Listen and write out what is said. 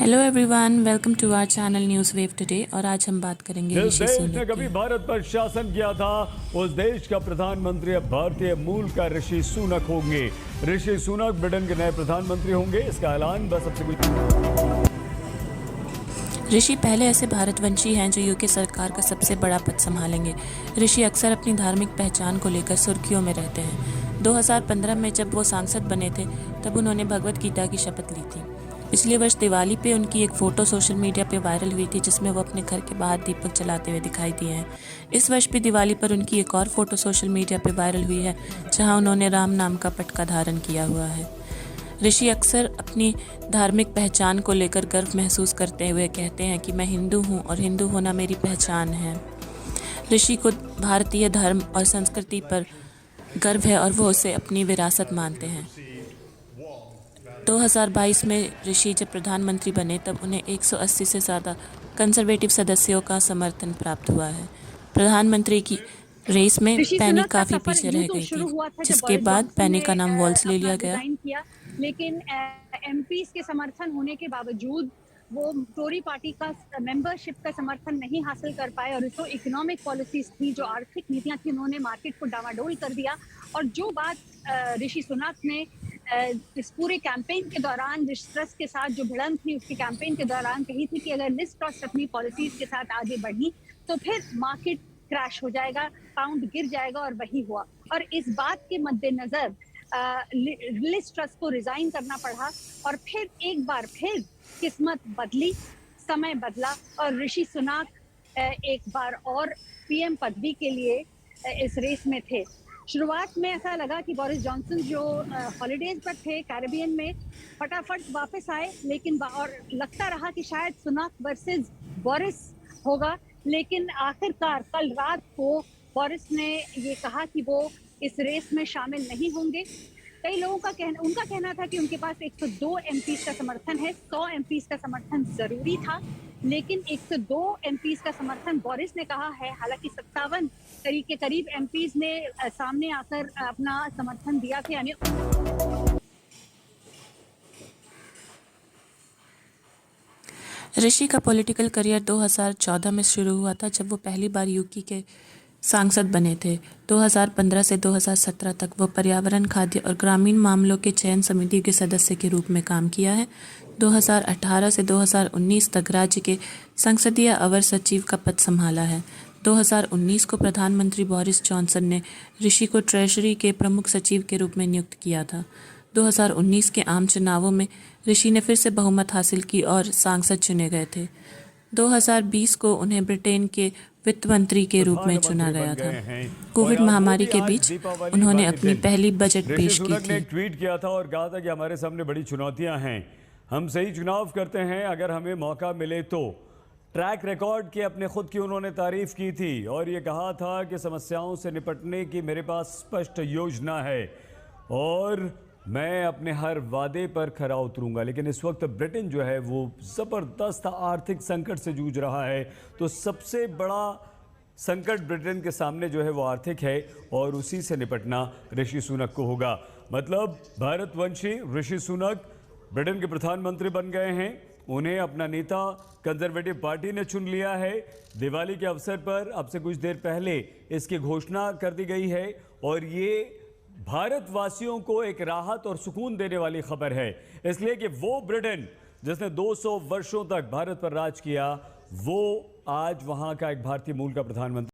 Hello everyone, welcome to our channel news wave today. और आज हम बात करेंगे जिस ऋषि देश सुनक ने कभी की। भारत पर शासन किया था उस देश का प्रधानमंत्री अब भारतीय मूल का ऋषि सुनक होंगे। ऋषि सुनक ब्रिटेन के नए प्रधानमंत्री होंगे, इसका ऐलान बस अब से कुछ। ऋषि पहले ऐसे भारतवंशी हैं जो यूके सरकार का सबसे बड़ा पद संभालेंगे। ऋषि अक्सर अपनी धार्मिक पहचान को लेकर सुर्खियों में रहते हैं। 2015 में जब वो सांसद बने थे तब उन्होंने भगवत गीता की शपथ ली थी। पिछले वर्ष दिवाली पे उनकी एक फ़ोटो सोशल मीडिया पे वायरल हुई थी जिसमें वो अपने घर के बाहर दीपक जलाते हुए दिखाई दिए हैं। इस वर्ष भी दिवाली पर उनकी एक और फ़ोटो सोशल मीडिया पे वायरल हुई है जहां उन्होंने राम नाम का पटका धारण किया हुआ है। ऋषि अक्सर अपनी धार्मिक पहचान को लेकर गर्व महसूस करते हुए कहते हैं कि मैं हिंदू हूं और हिंदू होना मेरी पहचान है। ऋषि को भारतीय धर्म और संस्कृति पर गर्व है और वो उसे अपनी विरासत मानते हैं। 2022 में ऋषि जब प्रधानमंत्री बने तब उन्हें 180 से ज़्यादा कंजर्वेटिव सदस्यों का समर्थन प्राप्त हुआ है। प्रधानमंत्री की रेस में ऋषि पैनी सुनक का काफ़ी सफर पीछे यूं रह तो गई थी, शुरू हुआ था जब जिसके बोरिस बाद जॉनसन पैनी ने का नाम वॉल्स ले अपना लिया गया। रिजाइन किया, लेकिन एमपीज के समर्थन होने के बावजूद वो टोरी पार्टी का मेंबरशिप का समर्थन नहीं हासिल कर पाए और जो इकोनॉमिक पॉलिसीज थी, जो आर्थिक नीतियां थी, उन्होंने मार्केट को डामाडोल कर दिया। और जो बात ऋषि सुनक ने इस पूरे कैंपेन के दौरान लिज ट्रस के साथ जो भिड़ंत थी उसके कैंपेन के दौरान कही थी कि अगर लिज ट्रस अपनी पॉलिसीज के साथ आगे बढ़ी तो फिर मार्केट क्रैश हो जाएगा, पाउंड गिर जाएगा, और वही हुआ। और इस बात के मद्देनजर लिज ट्रस को रिजाइन करना पड़ा और फिर एक बार फिर किस्मत बदली, समय बदला और ऋषि सुनक एक बार और पीएम पदवी के लिए इस रेस में थे। शुरुआत में ऐसा लगा कि बोरिस जॉनसन जो हॉलीडेज पर थे कैरेबियन में, फटाफट वापस आए, लेकिन और लगता रहा कि शायद सुनक वर्सेस बोरिस होगा, लेकिन आखिरकार कल रात को बोरिस ने ये कहा कि वो इस रेस में शामिल नहीं होंगे। कई लोगों का उनका कहना था कि उनके पास 102 एमपीज का समर्थन है, 100 एमपीज का समर्थन जरूरी था, लेकिन 102 एमपीज का समर्थन बोरिस ने कहा है। हालांकि 57 के करीब एमपीज ने सामने आकर अपना समर्थन दिया था, यानी ऋषि का पॉलिटिकल करियर 2014 में शुरू हुआ था जब वो पहली बार यूके के सांसद बने थे। 2015 से 2017 तक वो पर्यावरण, खाद्य और ग्रामीण मामलों के चयन समिति के सदस्य के रूप में काम किया है। 2018 से 2019 तक राज्य के संसदीय अवर सचिव का पद संभाला है। 2019 को प्रधानमंत्री बोरिस जॉनसन ने ऋषि को ट्रेजरी के प्रमुख सचिव के रूप में नियुक्त किया था। 2019 के आम चुनावों में ऋषि ने फिर से बहुमत हासिल की और सांसद चुने गए थे। 2020 को उन्हें ब्रिटेन के वित्त मंत्री के रूप में चुना गया था। कोविड महामारी के बीच उन्होंने अपनी पहली बजट पेश की सुनक ने थी। ट्वीट किया था और कहा था कि हमारे सामने बड़ी चुनौतियां हैं, हम सही चुनाव करते हैं अगर हमें मौका मिले तो। ट्रैक रिकॉर्ड की अपने खुद की उन्होंने तारीफ की थी और ये कहा था कि समस्याओं से निपटने की मेरे पास स्पष्ट योजना है और मैं अपने हर वादे पर खरा उतरूंगा। लेकिन इस वक्त ब्रिटेन जो है वो ज़बरदस्त आर्थिक संकट से जूझ रहा है, तो सबसे बड़ा संकट ब्रिटेन के सामने जो है वो आर्थिक है और उसी से निपटना ऋषि सुनक को होगा। मतलब भारतवंशी ऋषि सुनक ब्रिटेन के प्रधानमंत्री बन गए हैं, उन्हें अपना नेता कंजर्वेटिव पार्टी ने चुन लिया है। दिवाली के अवसर पर अब से कुछ देर पहले इसकी घोषणा कर दी गई है और ये भारतवासियों को एक राहत और सुकून देने वाली खबर है, इसलिए कि वो ब्रिटेन जिसने 200 वर्षों तक भारत पर राज किया, वो आज वहां का एक भारतीय मूल का प्रधानमंत्री